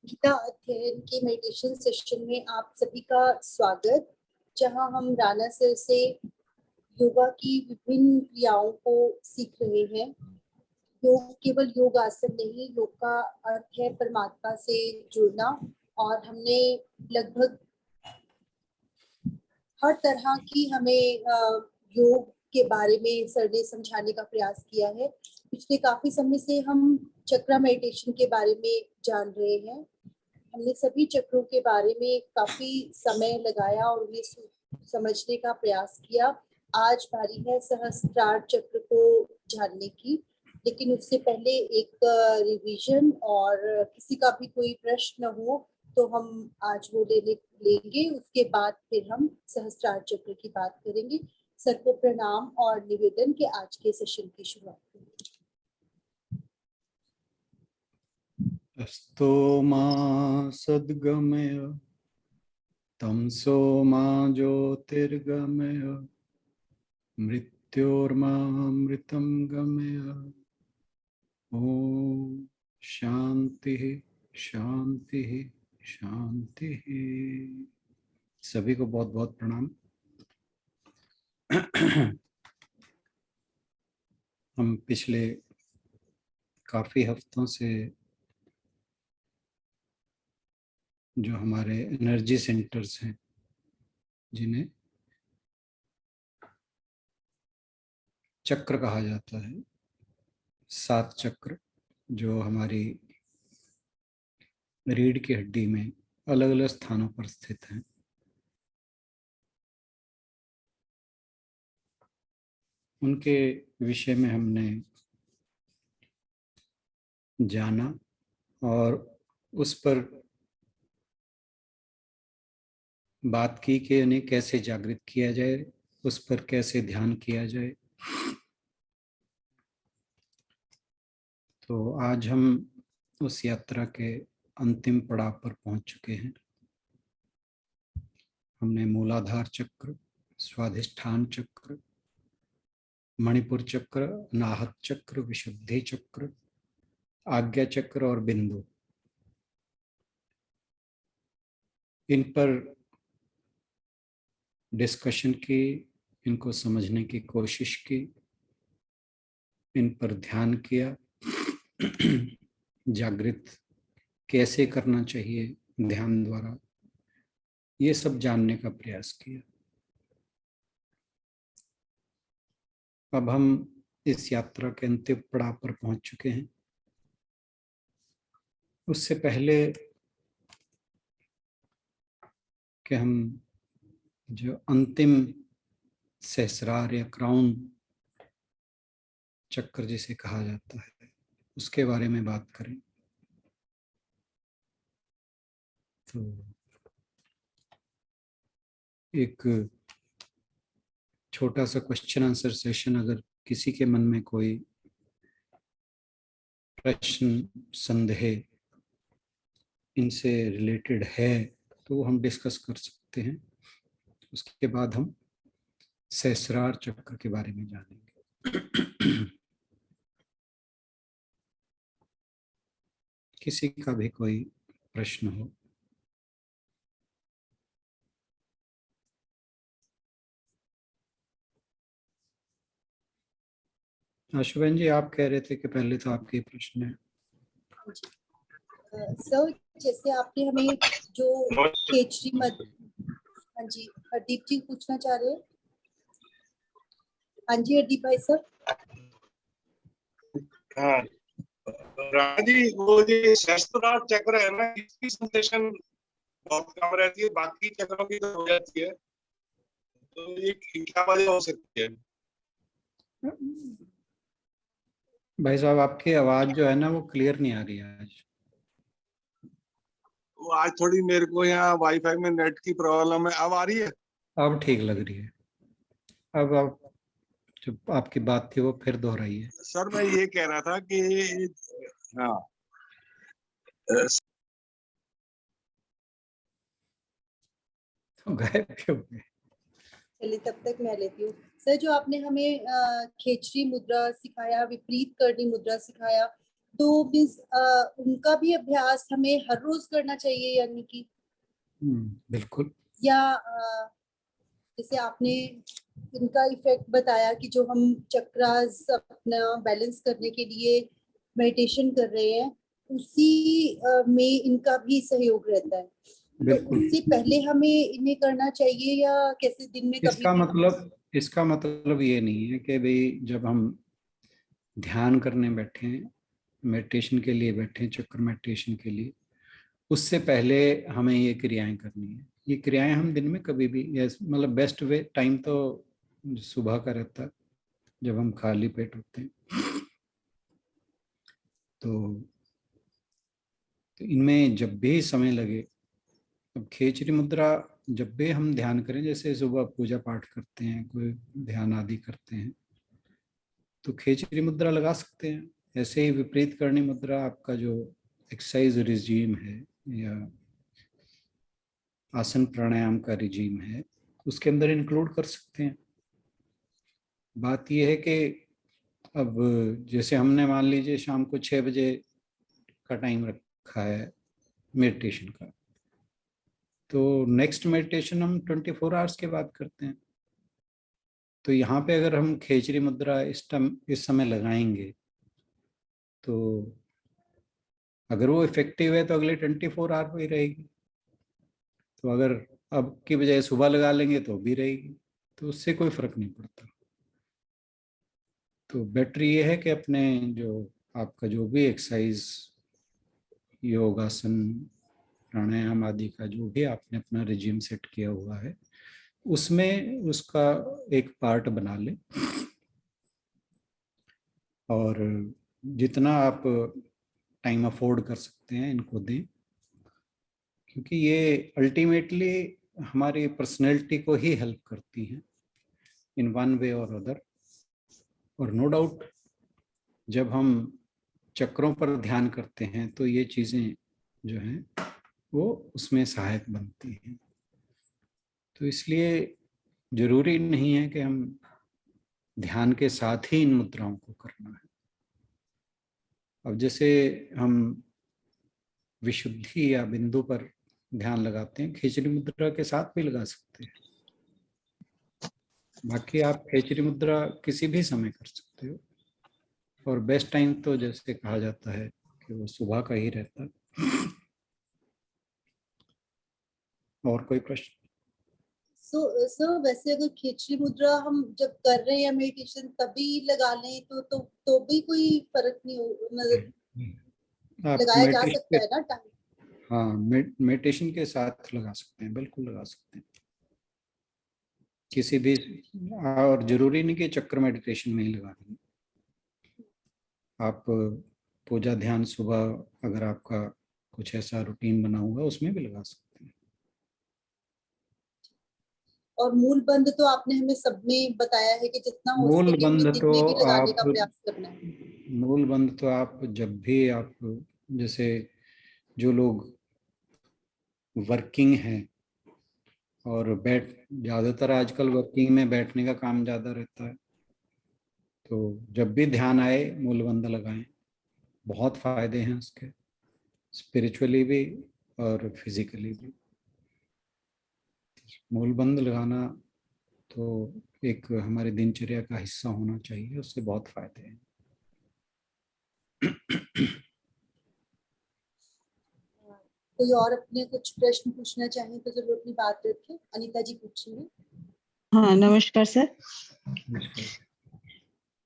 गीता अध्ययन के meditation session में आप सभी का स्वागत, जहां हम राना सर से योगा की विभिन्न क्रियाओं को सीख रहे हैं। योग केवल योग आसन नहीं, योग का अर्थ है परमात्मा से जुड़ना। और हमने लगभग हर तरह की हमें योग के बारे में सर ने समझाने का प्रयास किया है। पिछले काफी समय से हम चक्रा मेडिटेशन के बारे में जान रहे हैं। हमने सभी चक्रों के बारे में काफी समय लगाया और उन्हें समझने का प्रयास किया। आज बारी है सहस्त्रार चक्र को जानने की, लेकिन उससे पहले एक रिवीजन, और किसी का भी कोई प्रश्न हो तो हम आज वो लेंगे। उसके बाद फिर हम सहस्त्रार चक्र की बात करेंगे। सर को प्रणाम और निवेदन के आज के सेशन की शुरुआत करेंगे। अस्तो मा सद्गमय तमसो मा ज्योतिर्गमय मृत्योर्मामृतं गमय। ओम शांति शांति शांति। सभी को बहुत बहुत प्रणाम। हम पिछले काफी हफ्तों से जो हमारे एनर्जी सेंटर्स हैं, जिन्हें चक्र कहा जाता है, 7 चक्र जो हमारी रीढ़ की हड्डी में अलग अलग स्थानों पर स्थित हैं, उनके विषय में हमने जाना और उस पर बात की कि उन्हें कैसे जागृत किया जाए, उस पर कैसे ध्यान किया जाए। तो आज हम उस यात्रा के अंतिम पड़ाव पर पहुंच चुके हैं। हमने मूलाधार चक्र, स्वाधिष्ठान चक्र, मणिपुर चक्र, अनाहत चक्र, विशुद्धि चक्र, आज्ञा चक्र और बिंदु, इन पर डिस्कशन की, इनको समझने की कोशिश की, इन पर ध्यान किया। जागृत कैसे करना चाहिए ध्यान द्वारा, ये सब जानने का प्रयास किया। अब हम इस यात्रा के अंतिम पड़ाव पर पहुंच चुके हैं। उससे पहले कि हम जो अंतिम सहस्रार या क्राउन चक्र जिसे कहा जाता है, उसके बारे में बात करें, तो एक छोटा सा क्वेश्चन आंसर सेशन, अगर किसी के मन में कोई प्रश्न, संदेह इनसे रिलेटेड है तो हम डिस्कस कर सकते हैं। उसके बाद हम सहस्रार चक्र के बारे में जानेंगे। किसी का भी कोई प्रश्न हो। अशुभन जी, आप कह रहे थे कि पहले तो आपके प्रश्न है। सर, जैसे आपने हमें जो खेचरी मत, हाँ जी, हरदीप जी पूछना चाह रहे हैं। हाँ जी हरदीप भाई सर। हाँ राणा जी, वो जो सहस्त्रार चक्र है ना, इसकी सेंसेशन बहुत कम रहती है, बाकी चक्रों की तो हो जाती है। तो ये क्या वजह हो सकती है? भाई साहब, आपकी आवाज जो है ना वो क्लियर नहीं आ रही है आज। वो आज थोड़ी मेरे को यहाँ वाईफाई में नेट की प्रॉब्लम है। अब आ रही है? अब ठीक लग रही है। अब आप जो आपकी बात थी वो फिर दोहराइए। सर मैं ये कह रहा था कि हाँ, तो गायब क्यों हो गए? चलिए तब तक मैं लेती हूँ। सर, जो आपने हमें खेचरी मुद्रा सिखाया, विपरीत करनी मुद्रा सिखाया, तो मीन्स उनका भी अभ्यास हमें हर रोज करना चाहिए, यानी कि बिल्कुल। या जैसे आपने इनका इफेक्ट बताया कि जो हम चक्रास अपना बैलेंस करने के लिए मेडिटेशन कर रहे हैं, उसी में इनका भी सहयोग रहता है। तो बिल्कुल। उससे पहले हमें इन्हें करना चाहिए या कैसे दिन में कभी इसका मतलब ये नहीं है कि भाई जब हम ध्यान करने बैठे हैं, मेडिटेशन के लिए बैठे हैं, चक्र मेडिटेशन के लिए, उससे पहले हमें ये क्रियाएं करनी है। ये क्रियाएं हम दिन में कभी भी, मतलब बेस्ट वे टाइम तो सुबह का रहता है जब हम खाली पेट होते हैं। तो इनमें जब भी समय लगे, अब खेचरी मुद्रा जब भी हम ध्यान करें, जैसे सुबह पूजा पाठ करते हैं, कोई ध्यान आदि करते हैं, तो खेचरी मुद्रा लगा सकते हैं। ऐसे ही विपरीत करणी मुद्रा आपका जो एक्सरसाइज रिजीम है या आसन प्राणायाम का रिजीम है, उसके अंदर इंक्लूड कर सकते हैं। बात यह है कि अब जैसे हमने मान लीजिए शाम को 6 बजे का टाइम रखा है मेडिटेशन का, तो नेक्स्ट मेडिटेशन हम 24 आवर्स के बाद करते हैं। तो यहाँ पे अगर हम खेचरी मुद्रा इस समय लगाएंगे, तो अगर वो इफेक्टिव है तो अगले 24 आवर पे ही रहेगी। तो अगर अब की बजाय सुबह लगा लेंगे तो भी रहेगी, तो उससे कोई फर्क नहीं पड़ता। तो बेटर ये है कि अपने जो आपका जो भी एक्सरसाइज, योगासन, प्राणायाम आदि का जो भी आपने अपना रिजीम सेट किया हुआ है, उसमें उसका एक पार्ट बना लें, और जितना आप टाइम अफोर्ड कर सकते हैं इनको दें, क्योंकि ये अल्टीमेटली हमारी पर्सनैलिटी को ही हेल्प करती हैं इन वन वे और अदर। और नो डाउट जब हम चक्रों पर ध्यान करते हैं तो ये चीज़ें जो हैं वो उसमें सहायक बनती हैं। तो इसलिए जरूरी नहीं है कि हम ध्यान के साथ ही इन मुद्राओं को करना है। अब जैसे हम विशुद्धि या बिंदु पर ध्यान लगाते हैं, खेचरी मुद्रा के साथ भी लगा सकते हैं। बाकी आप खेचरी मुद्रा किसी भी समय कर सकते हो, और बेस्ट टाइम तो जैसे कहा जाता है कि वो सुबह का ही रहता है। और कोई प्रश्न? सर वैसे अगर खिचड़ी मुद्रा हम जब कर रहे हैं मेडिटेशन तभी लगा लें तो भी कोई फर्क नहीं हो, मतलब आप लगाया जा मेडिटेशन सकता के, है ना टाइम? हाँ मेडिटेशन के साथ लगा सकते हैं, बिल्कुल लगा सकते हैं किसी भी। और जरूरी नहीं कि चक्र मेडिटेशन में ही लगा दें। आप पूजा ध्यान सुबह अगर आपका कुछ ऐसा रूटीन बना हुआ उसमें भी लगा सकते हैं। और मूल बंध तो आपने हमें सब में बताया है कि जितना हो मूल सके बंध हमें दिन तो में भी लगाने आप का प्रयास करना है। मूल बंध तो आप जब भी आप, जैसे जो लोग वर्किंग हैं और ज़्यादातर आजकल वर्किंग में बैठने का काम ज़्यादा रहता है, तो जब भी ध्यान आए मूलबंध लगाएं। बहुत फायदे हैं उसके, स्पिरिचुअली भी और फिजिकली भी। मूलबंध लगाना तो एक हमारे दिनचर्या का हिस्सा होना चाहिए, उससे बहुत फायदे हैं। कोई और अपने कुछ प्रश्न पूछना चाहे तो जरूर अपनी बात रखें। अनीता जी पूछेंगे। हाँ नमस्कार सर। नमस्कार।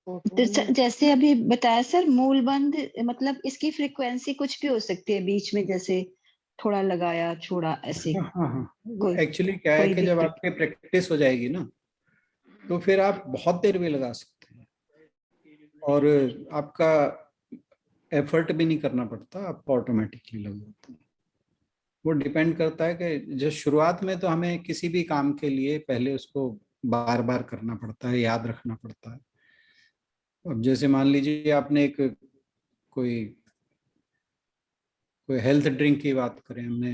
तो जैसे अभी बताया सर, मूलबंध मतलब इसकी फ्रीक्वेंसी कुछ भी हो सकती है बीच में, जैसे थोड़ा लगाया छोड़ा ऐसे? हाँ हाँ हाँ, कोई एक्चुअली क्या है कोई कि जब दिक्कत? आपकी प्रैक्टिस हो जाएगी ना, तो फिर आप बहुत देर भी लगा सकते हैं, और आपका एफर्ट भी नहीं करना पड़ता, आपको ऑटोमेटिकली लग जाता है। वो डिपेंड करता है कि जो शुरुआत में तो हमें किसी भी काम के लिए पहले उसको बार बार करना पड़ता है, याद रखना पड़ता है। अब जैसे मान लीजिए आपने एक कोई कोई हेल्थ ड्रिंक की बात करें, हमने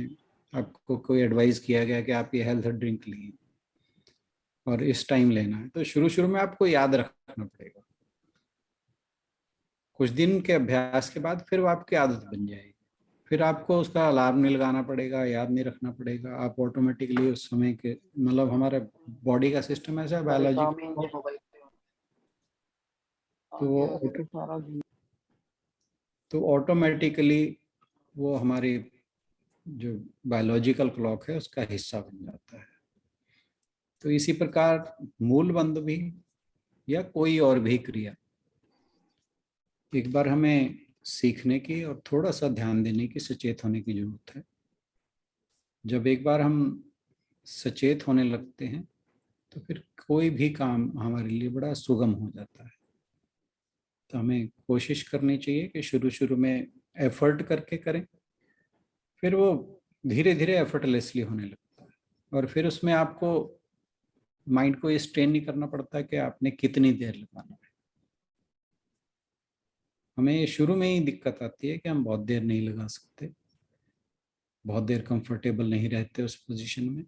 आपको कोई एडवाइस किया गया कि आप ये हेल्थ ड्रिंक लीजिए और इस टाइम लेना है, तो शुरू शुरू में आपको याद रखना पड़ेगा। कुछ दिन के अभ्यास के बाद फिर वो आपकी आदत बन जाएगी। फिर आपको उसका अलार्म नहीं लगाना पड़ेगा, याद नहीं रखना पड़ेगा, आप ऑटोमेटिकली उस समय के, मतलब हमारे बॉडी का सिस्टम ऐसा है बायोलॉजी, तो ऑटोमेटिकली वो हमारी जो बायोलॉजिकल क्लॉक है उसका हिस्सा बन जाता है। तो इसी प्रकार मूलबंध भी या कोई और भी क्रिया एक बार हमें सीखने की और थोड़ा सा ध्यान देने की, सचेत होने की जरूरत है। जब एक बार हम सचेत होने लगते हैं तो फिर कोई भी काम हमारे लिए बड़ा सुगम हो जाता है। तो हमें कोशिश करनी चाहिए कि शुरू शुरू में एफर्ट करके करें, फिर वो धीरे धीरे एफर्टलेसली होने लगता है, और फिर उसमें आपको माइंड को ये स्ट्रेन नहीं करना पड़ता कि आपने कितनी देर लगाना है। हमें ये शुरू में ही दिक्कत आती है कि हम बहुत देर नहीं लगा सकते, बहुत देर कंफर्टेबल नहीं रहते उस पोजीशन में,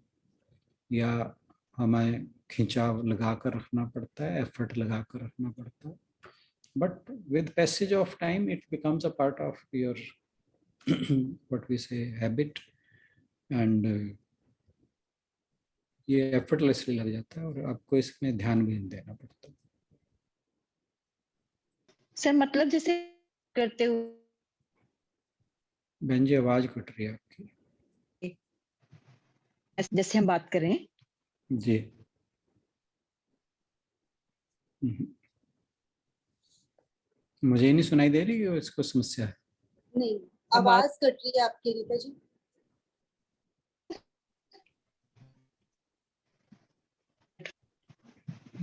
या हमें खिंचाव लगा कर रखना पड़ता है, एफर्ट लगा कर रखना पड़ता है। But with passage of time it becomes a part of your what we say habit, and ये एफर्टलेसली लग जाता है और आपको इसमें ध्यान भी नहीं देना पड़ता। सर मतलब जैसे करते हुए बहन जी आवाज कट रही है आपकी। जैसे हम बात करें जी मुझे नहीं सुनाई दे रही कि इसको समस्या है? नहीं, आवाज कट रही है आपकी रीता जी।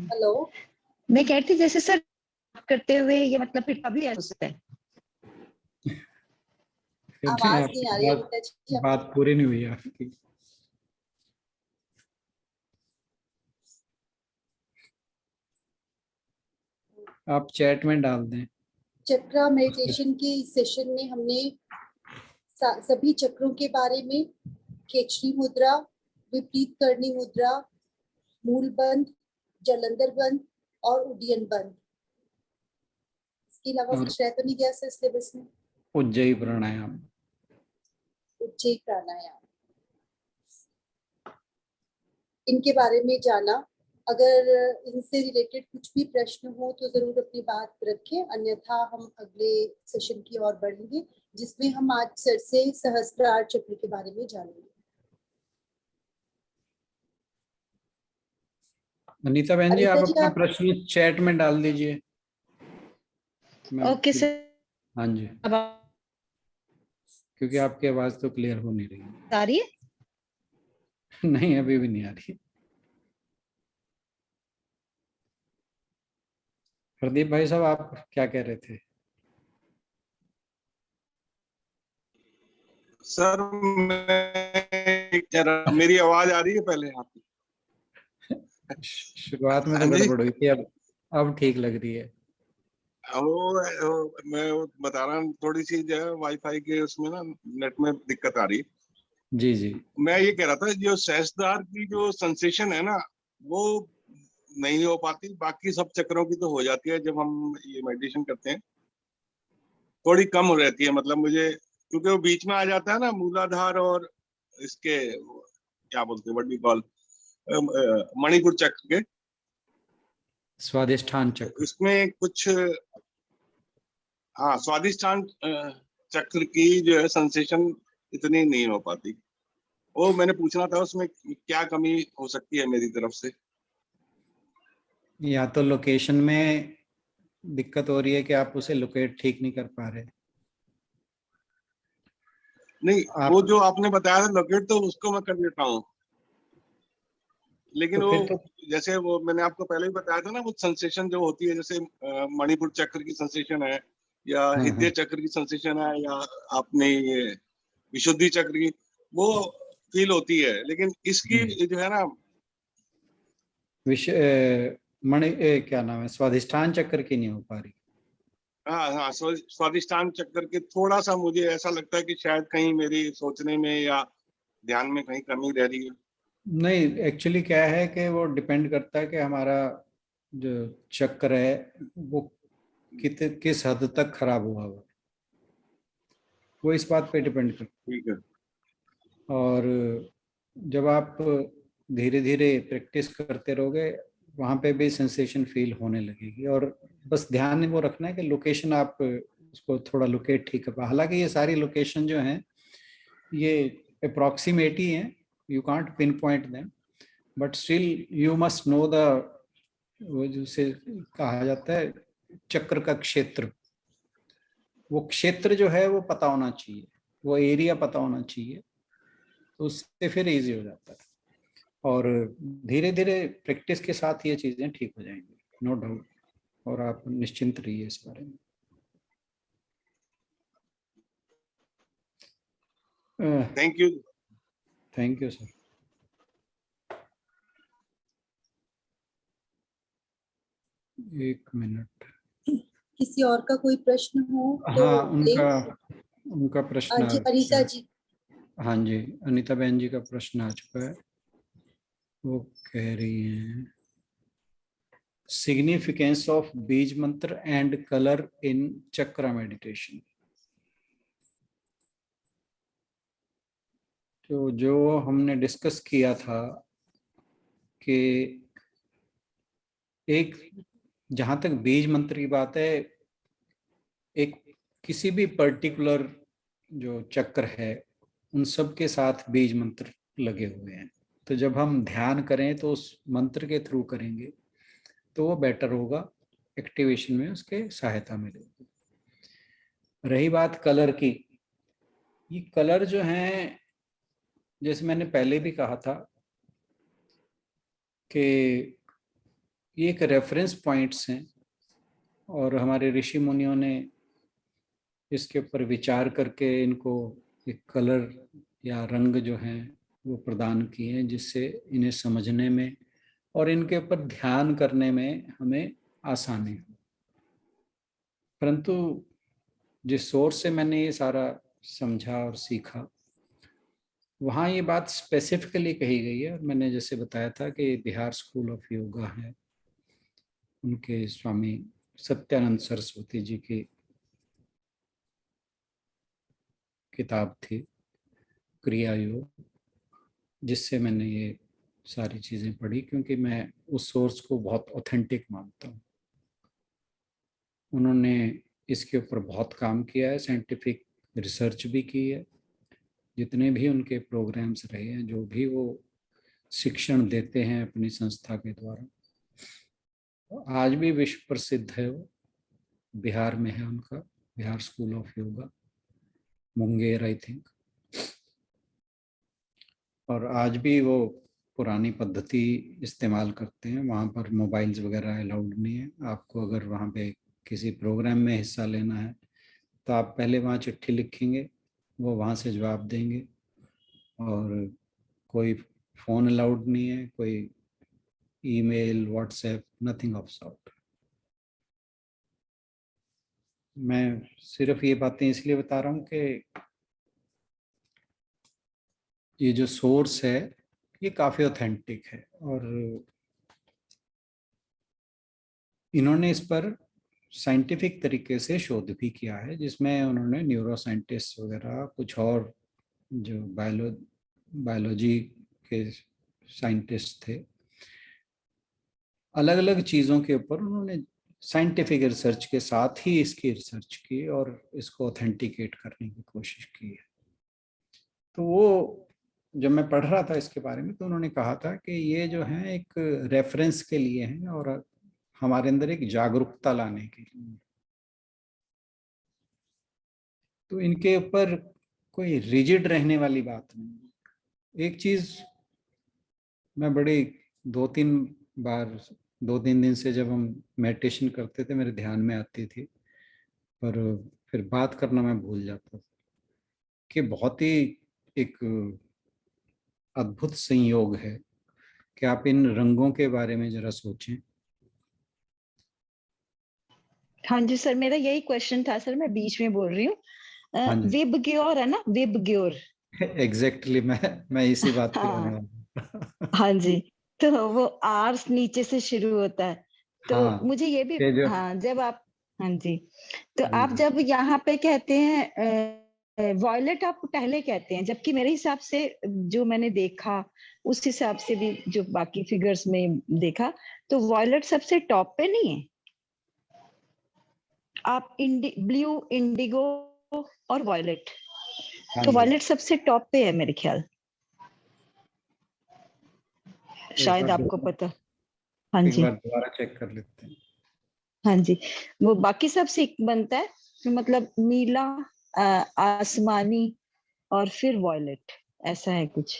हेलो, मैं कहती जैसे सर करते हुए ये मतलब फिर कभी ऐसा हो सकता है? आवाज नहीं आ रही है रीता जी। बात पूरी नहीं हुई आपकी। आप चैट में डाल दें। चक्रा मेडिटेशन के सेशन में हमने सभी चक्रों के बारे में, खेचरी मुद्रा, विपरीत करनी मुद्रा, मूल बंध, जलंधर बंध और उड्डयन बंध, इसके अलावा कुछ रह तो नहीं गया सर सिलेबस में? उज्जयी प्राणायाम, उज्जयी प्राणायाम, इनके बारे में जाना। अगर इनसे रिलेटेड कुछ भी प्रश्न हो तो जरूर अपनी बात रखें, अन्यथा हम अगले सेशन की ओर बढ़ेंगे जिसमें हम आज सर से सहस्त्रार चक्र के बारे में जानेंगे। अनीता बहन जी आप अपना प्रश्न चैट में डाल दीजिए। Okay sir. हाँ जी, क्योंकि आपकी आवाज तो क्लियर हो नहीं रही है। आ रही है? नहीं अभी भी नहीं आ रही। प्रदीप भाई साहब आप क्या कह रहे थे? सर मैं कह रहा, मेरी आवाज आ रही है पहले आपकी? शुरुआत में तो गड़बड़ हुई थी, अब ठीक लग रही है। मैं बता रहा हूँ, थोड़ी सी जो है वाईफाई के उसमें ना नेट में दिक्कत आ रही। जी जी, मैं ये कह रहा था जो सहस्त्रार की जो सेंसेशन है ना वो नहीं हो पाती, बाकी सब चक्रों की तो हो जाती है। जब हम ये मेडिटेशन करते हैं थोड़ी कम हो रहती है, मतलब मुझे, क्योंकि वो बीच में आ जाता है ना मूलाधार और इसके क्या बोलते हैं व्हाट वी कॉल मणिपुर चक्र के स्वादिष्ठान चक्र, उसमें कुछ, हाँ स्वादिष्ठान चक्र की जो है सेंसेशन इतनी नहीं हो पाती। वो मैंने पूछना था उसमें क्या कमी हो सकती है मेरी तरफ से? या तो लोकेशन में दिक्कत हो रही है कि आप उसे लोकेट ठीक नहीं कर पा रहे। नहीं वो जो आपने बताया था लोकेट तो उसको मैं कर देता हूँ, लेकिन तो वो फिर तो जैसे वो मैंने आपको पहले ही बताया था ना, वो सेंसेशन जो होती है जैसे मणिपुर चक्र की सेंसेशन है या हृदय चक्र की सेंसेशन है या आपने ये विशुद्धि चक्र की, वो फील होती है, लेकिन इसकी जो है ना क्या नाम है, स्वादिष्ठान चक्र की नहीं हो पा रही। हाँ हाँ, स्वादिष्ठान चक्कर के थोड़ा सा मुझे ऐसा लगता है कि शायद कहीं मेरी सोचने में या ध्यान में कहीं कमी रह रही है। नहीं एक्चुअली क्या है कि वो डिपेंड करता है कि हमारा जो चक्र है वो किस हद तक खराब हुआ हुआ, वो इस बात पे डिपेंड करता ठीक है। है। और जब आप धीरे धीरे प्रैक्टिस करते रहोगे, वहाँ पे भी सेंसेशन फील होने लगेगी। और बस ध्यान वो रखना है कि लोकेशन आप उसको थोड़ा लोकेट ठीक कर। हालांकि ये सारी लोकेशन जो हैं ये अप्रॉक्सीमेट ही हैं, you can't pin point them, but still you must know the, वो जिसे कहा जाता है चक्र का क्षेत्र, वो क्षेत्र जो है वो पता होना चाहिए, वो एरिया पता होना चाहिए, तो उससे फिर इजी हो जाता है। और धीरे धीरे प्रैक्टिस के साथ ये चीजें ठीक हो जाएंगी, नो डाउट। और आप निश्चिंत रहिए इस बारे में। Thank you. Thank you sir. एक मिनट, किसी और का कोई प्रश्न हो तो हाँ ले। उनका प्रश्न आ जी चुका अनीता है। जी। हाँ जी, अनीता बहन जी का प्रश्न आ चुका है। वो कह रही हैं सिग्निफिकेंस ऑफ बीज मंत्र एंड कलर इन चक्र मेडिटेशन। तो जो हमने डिस्कस किया था कि एक, जहां तक बीज मंत्र की बात है, एक किसी भी पर्टिकुलर जो चक्र है उन सब के साथ बीज मंत्र लगे हुए हैं। तो जब हम ध्यान करें तो उस मंत्र के थ्रू करेंगे तो वो बेटर होगा, एक्टिवेशन में उसके सहायता मिलेगी। रही बात कलर की, ये कलर जो हैं, जैसे मैंने पहले भी कहा था कि ये एक रेफरेंस पॉइंट्स हैं, और हमारे ऋषि मुनियों ने इसके ऊपर विचार करके इनको एक कलर या रंग जो हैं वो प्रदान किए हैं, जिससे इन्हें समझने में और इनके ऊपर ध्यान करने में हमें आसानी हो। परंतु जिस सोर्स से मैंने ये सारा समझा और सीखा, वहाँ ये बात स्पेसिफिकली कही गई है। और मैंने जैसे बताया था कि बिहार स्कूल ऑफ योगा है, उनके स्वामी सत्यानंद सरस्वती जी की किताब थी क्रिया योग, जिससे मैंने ये सारी चीज़ें पढ़ी, क्योंकि मैं उस सोर्स को बहुत ऑथेंटिक मानता हूँ। उन्होंने इसके ऊपर बहुत काम किया है, साइंटिफिक रिसर्च भी की है। जितने भी उनके प्रोग्राम्स रहे हैं, जो भी वो शिक्षण देते हैं अपनी संस्था के द्वारा, आज भी विश्व प्रसिद्ध है। वो बिहार में है उनका, Bihar school of yoga, Munger I think. और आज भी वो पुरानी पद्धति इस्तेमाल करते हैं। वहाँ पर मोबाइल्स वगैरह अलाउड नहीं है। आपको अगर वहाँ पे किसी प्रोग्राम में हिस्सा लेना है तो आप पहले वहाँ चिट्ठी लिखेंगे, वो वहाँ से जवाब देंगे। और कोई फ़ोन अलाउड नहीं है, कोई email, WhatsApp, nothing of sort. मैं सिर्फ ये बातें इसलिए बता रहा हूँ कि ये जो सोर्स है ये काफ़ी ऑथेंटिक है, और इन्होंने इस पर साइंटिफिक तरीके से शोध भी किया है, जिसमें उन्होंने न्यूरो साइंटिस्ट वगैरह, कुछ और जो बायोलॉजी के साइंटिस्ट थे, अलग अलग चीज़ों के ऊपर उन्होंने साइंटिफिक रिसर्च के साथ ही इसकी रिसर्च की और इसको ऑथेंटिकेट करने की कोशिश की है। तो वो जब मैं पढ़ रहा था इसके बारे में, तो उन्होंने कहा था कि ये जो है एक रेफरेंस के लिए हैं और हमारे अंदर एक जागरूकता लाने के लिए। तो इनके ऊपर कोई रिजिड रहने वाली बात नहीं। एक चीज मैं बड़ी 2-3 दिन से जब हम मेडिटेशन करते थे, मेरे ध्यान में आती थी, पर फिर बात करना मैं भूल जाता था, कि बहुत ही एक अद्भुत संयोग है कि आप इन रंगों के बारे में जरा सोचें। हाँ जी सर, मेरा यही क्वेश्चन था सर, मैं बीच में बोल रही हूँ। हाँ जी, विबग्योर है ना, विबग्योर। एग्जैक्टली मैं इसी बात पे आने हाँ वाला। हाँ जी, तो वो आर्स नीचे से शुरू होता है। तो हाँ, मुझे ये भी, ये जो हाँ, जब आप हाँ जी। तो हाँ आप जी। जब यहाँ पे कहते हैं वॉयलेट आप पहले कहते हैं, जबकि मेरे हिसाब से जो मैंने देखा उस हिसाब से भी जो बाकी फिगर्स में देखा तो वॉयलेट सबसे टॉप पे नहीं है। आप ब्लू, इंडिगो और वॉयलेट, हाँ तो जी, वॉयलेट सबसे टॉप पे है मेरे ख्याल, एक शायद बार आपको दोबारा पता। हाँ एक जी, बार दोबारा चेक कर लेते हैं। हाँ जी। वो बाकी सब से बनता है, तो मतलब नीला, आसमानी और फिर वॉयलेट, ऐसा है कुछ।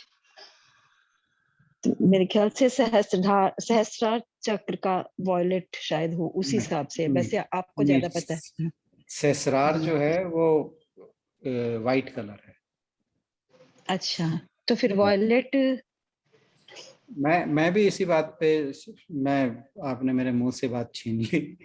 तो मेरे ख्याल से सहस्त्रार चक्र का वॉयलेट शायद हो उस हिसाब से, नहीं वैसे आपको नहीं, ज्यादा पता है। सेसरार जो है वो वाइट कलर है। अच्छा, तो फिर हाँ। वॉयलेट। मैं भी इसी बात पे, मैं आपने मेरे मुंह से बात छीन ली।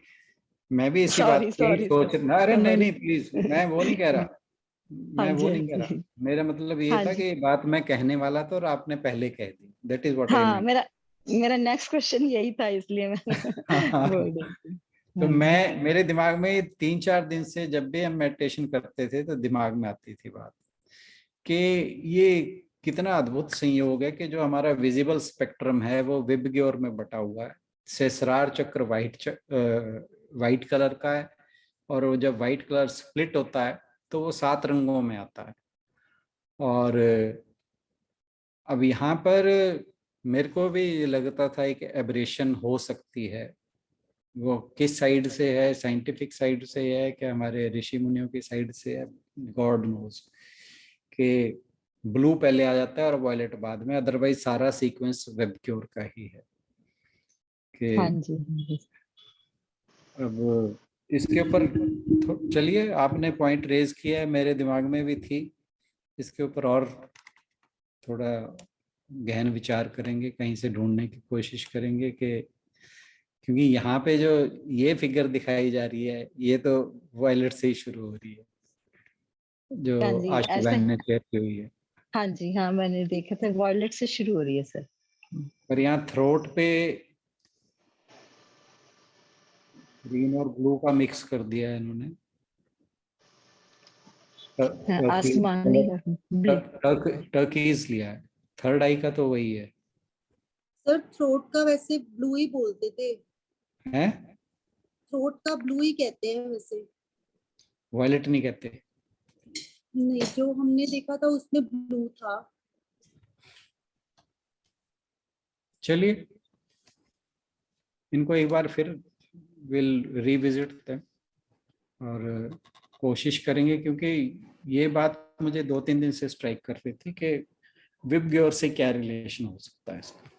मैं भी इसी बात सॉरी पे ही सॉरी सर, सोच रहा, अरे नहीं सॉरी। नहीं प्लीज, मैं वो नहीं कह रहा, हाँ मैं जी, वो हाँ नहीं कह रहा। जी, मेरा मतलब ये हाँ था जी। कि ये बात मैं कहने वाला था और आपने पहले कह दी, दैट इज व्हाट आई हाँ, मेंट। मेरा मेरा नेक्स्ट क्वेश्चन यही था, इसलिए मैं बोल रही थी। तो हाँ जी, मेरे दिमाग में ये 3-4 दिन से जब भी हम मेडिटेशन करते थे तो दिमाग में आती थी बात कि ये कितना अद्भुत संयोग है कि जो हमारा विजिबल स्पेक्ट्रम है वो विबग्योर में बटा हुआ है। सहस्रार चक्र वाइट कलर का है, और वो जब वाइट कलर स्प्लिट होता है तो वो 7 रंगों में आता है। और अब यहाँ पर मेरे को भी लगता था एक एब्रेशन हो सकती है, वो किस साइड से है, साइंटिफिक साइड से है क्या हमारे ऋषि मुनियों की साइड से है, गॉड नोज, कि ब्लू पहले आ जाता है और वॉयलेट बाद में, अदरवाइज सारा सीक्वेंस वेब क्योर का ही है। हाँ कि जी, हाँ जी। अब इसके ऊपर चलिए, आपने पॉइंट रेज किया है, मेरे दिमाग में भी थी, इसके ऊपर और थोड़ा गहन विचार करेंगे, कहीं से ढूंढने की कोशिश करेंगे कि, क्योंकि यहाँ पे जो ये फिगर दिखाई जा रही है ये तो वॉयलेट से ही शुरू हो रही है, हाँ जो जी, आशु ऐसा। बहन ने शेयर की हुई है। हाँ जी, हाँ, मैंने देखा था वॉयलेट से शुरू हो रही है सर। पर यहाँ थ्रोट पे ग्रीन और ब्लू का मिक्स कर दिया है इन्होंने। हाँ, आसमानी और ब्लू। टर्कीज लिया है, थर्ड आई का तो वही है। सर थ्रोट का वैसे ब्लू ही बोलते थे, हैं? थ्रोट का ब्लू ही कहते हैं वैसे। वॉयलेट नहीं कहते? नहीं, जो हमने देखा था उसमें ब्लू था। चलिए, इनको एक बार फिर विल रिविजिट देम और कोशिश करेंगे, क्योंकि ये बात मुझे 2-3 दिन से स्ट्राइक कर रही थी कि विबग्योर से क्या रिलेशन हो सकता है इसका।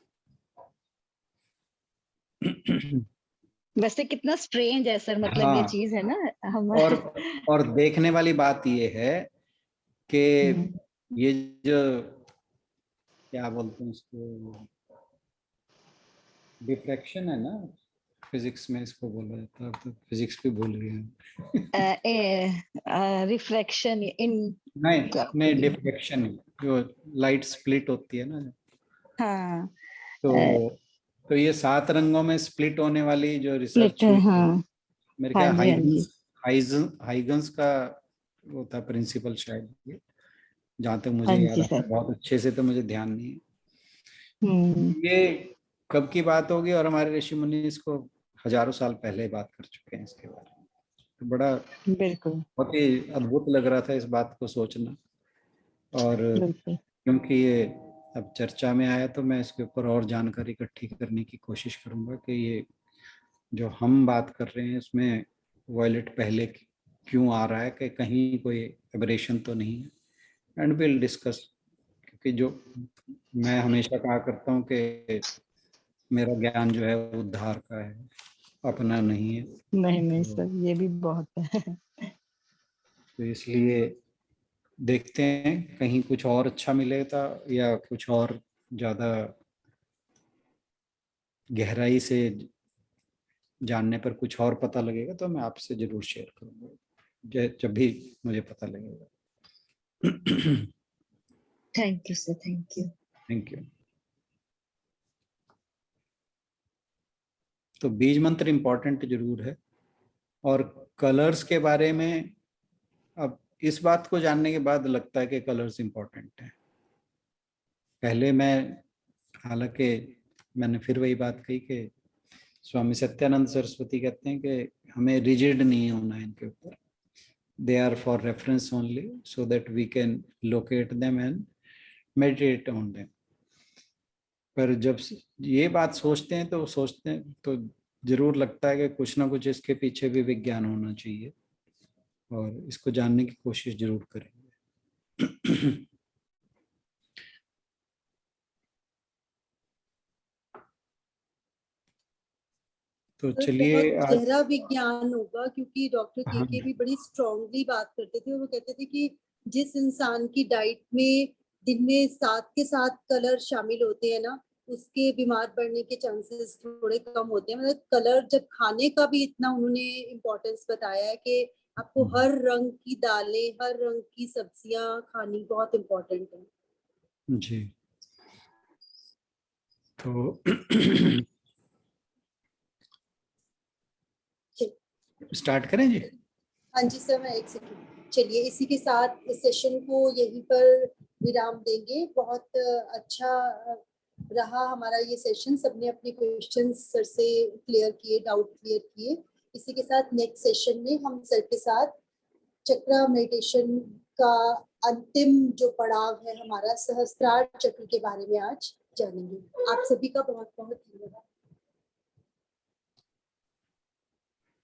वैसे कितना स्ट्रेंज है सर, मतलब ये हाँ, चीज है ना हम। और और देखने वाली बात ये है कि ये जो क्या बोलते हैं इसको, डिफ्रैक्शन है ना, फिजिक्स में इसको बोला जाता है, तो फिजिक्स भी भूल गए हम। रिफ्रैक्शन इन नहीं क्या नहीं, बोलेंगे? डिफ्रैक्शन, जो लाइट स्प्लिट होती है ना, हाँ, तो तो ये 7 रंगों में स्प्लिट होने वाली जो स्प्लिट, रिसर्च हुई हाँ। है, मेरे हाँ ख्याल जी, हाँ जी। हाइगन्स का वो था प्रिंसिपल शायद ये, जहाँ तक हाँ मुझे याद जी आता सर। है, बहुत अच्छे से तो मुझे ध्यान नहीं है हम्म। ये कब की बात होगी, और हमारे ऋषि मुनि इसको हजारों साल पहले बात कर चुके हैं इसके बारे में। तो बड़ा बिल्कुल, बहुत ही अद्भुत लग रहा था इस बात को सोचना, और बिल्कुल। क्योंकि ये अब चर्चा में आया तो मैं इसके ऊपर और जानकारी इकट्ठी करने की कोशिश करूंगा कि ये जो हम बात कर रहे हैं इसमें वॉयलेट पहले क्यों आ रहा है, कि कहीं कोई एबरेशन तो नहीं है, एंड विल डिस्कस। क्योंकि जो मैं हमेशा कहा करता हूँ कि मेरा ज्ञान जो है वो उद्धार का है, अपना नहीं है। नहीं नहीं तो, सर, ये भी बहुत है। तो इसलिए देखते हैं कहीं कुछ और अच्छा मिलेगा, या कुछ और ज़्यादा गहराई से जानने पर कुछ और पता लगेगा तो मैं आपसे जरूर शेयर करूंगा जब भी मुझे पता लगेगा। Thank you sir, thank you. Thank you. तो बीज मंत्र इम्पोर्टेंट जरूर है, और कलर्स के बारे में अब इस बात को जानने के बाद लगता है कि कलर्स इंपॉर्टेंट हैं। पहले मैं, हालांकि मैंने फिर वही बात कही कि स्वामी सत्यानंद सरस्वती कहते हैं कि हमें रिजिड नहीं होना है इनके ऊपर, they are for reference only so that we can locate them and meditate on them. पर जब ये बात सोचते हैं तो जरूर लगता है कि कुछ ना कुछ इसके पीछे भी विज्ञान होना चाहिए और इसको जानने की कोशिश जरूर करेंगे। तो चलिए बहुत गहरा विज्ञान होगा, क्योंकि डॉक्टर हाँ, के भी बड़ी स्ट्रांगली बात करते थे। वो कहते थे कि जिस इंसान की डाइट में दिन में 7 के 7 कलर शामिल होते हैं ना, उसके बीमार पड़ने के चांसेस थोड़े कम होते हैं। मतलब कलर, जब खाने का भी इतना उन्होंने इम्पोर्टेंस बताया है कि आपको हर रंग की दालें, हर रंग की सब्जियां खानी बहुत इम्पोर्टेंट है। जी। तो स्टार्ट करें जी। हाँ जी सर, मैं एक सेकंड। चलिए, इसी के साथ इस सेशन को यहीं पर विराम देंगे। बहुत अच्छा रहा हमारा ये सेशन। सबने अपने क्वेश्चंस सर से क्लियर किए, डाउट क्लियर किए। इसी के साथ नेक्स्ट सेशन में हम सर के साथ चक्र मेडिटेशन का अंतिम जो पड़ाव है हमारा, सहस्त्रार चक्र के बारे में आज जानेंगे। आप सभी का बहुत बहुत धन्यवाद।